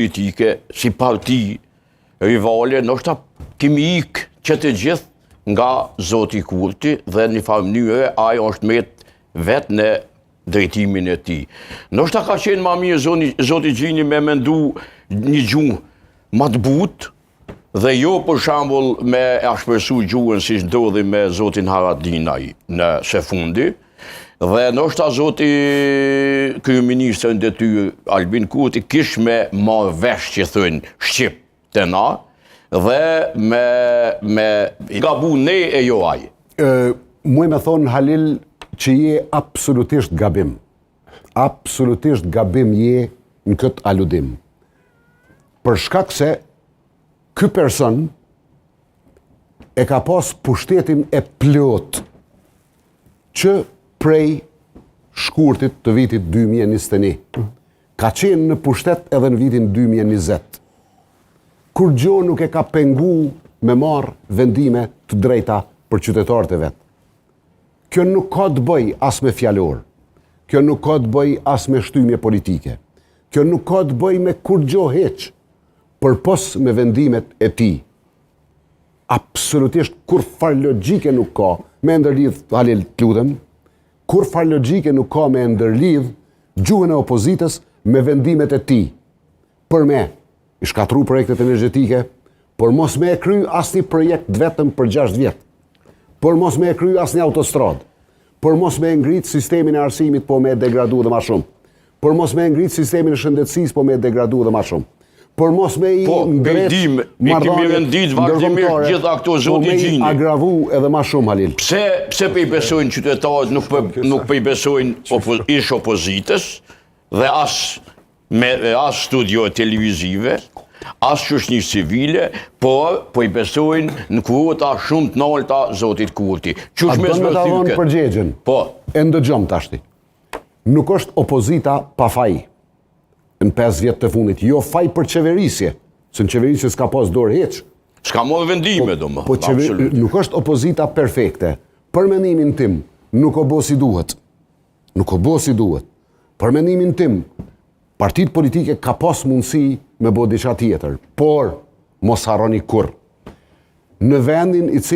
politike, si parti rivale, ndoshta kemi ikë që të gjithë nga Zoti Kurti dhe një farë mënyre ajo është met vetë në drejtimin e tij. Ndoshta ka qenë më mirë Zoti Gjini me mendu një gjuhë më të butë dhe jo për shembull me ashpërsu gjuhën siç ndodhi me Zotin Haradinaj në së fundi. Dhe ndoshta Zoti kryeministër në detyrë Albin Kurti kish me marrë vesh që thënë shqip të na dhe me gabu ne e jo ai. Muj me thonë Halil që je absolutisht gabim. Absolutisht gabim je në këtë aludim. Për shkak se ky person e ka pas pushtetin e plot që prej shkurtit të vitit 2021. Ka qenë në pushtet edhe në vitin 2020. Kur gjo nuk e ka pengu me marrë vendime të drejta për qytetarët e vetë. Kjo nuk ka të bëj as me fjalor. Kjo nuk ka të bëj as me shtymje politike. Kjo nuk ka të bëj me kur gjo heq, për pos me vendimet e ti. Absolutisht kur far logjike nuk ka me ndërlidh, Halil, të lutem, kur far logjike nuk ka me ndërlidh gjuhën e opozitës me vendimet e ti. Për me, i shkatru projektet energetike, por mos me e kry asnjë projekt vetëm për 6 vjetë, por mos me e kry asnjë autostradë, por mos me ngrit sistemin e arsimit po me e degradu dhe ma shumë, por mos me ngrit sistemin e shëndetësisë po me e degradu dhe ma shumë, por mos me i ngret marrëdhëniet vazhdimisht gjitha këto Zoti Gjini. Po me agravu edhe ma shumë, Halil. Pse po i besojnë qytetarët, nuk po i besojnë ish opozitës dhe as studio televizive, as shoqëni civile, por po i besojnë në kuota shumë të larta Zotit Kurti. A do me ta dhonë përgjigjen? Po. E ndëgjom tashti. Nuk është opozita pa faj në 5 vjetë të fundit. Jo faj për qeverisje, se në qeverisje s'ka pas dorë heq. S'ka marrë vendime, domo. Po nuk është opozita perfekte. Për mendimin tim, nuk o bo si duhet. Nuk o bo si duhet. Për mendimin tim, partitë politike ka pas mundësi me bo diçka tjetër, por mos harroni kurrë. Në vendin i cili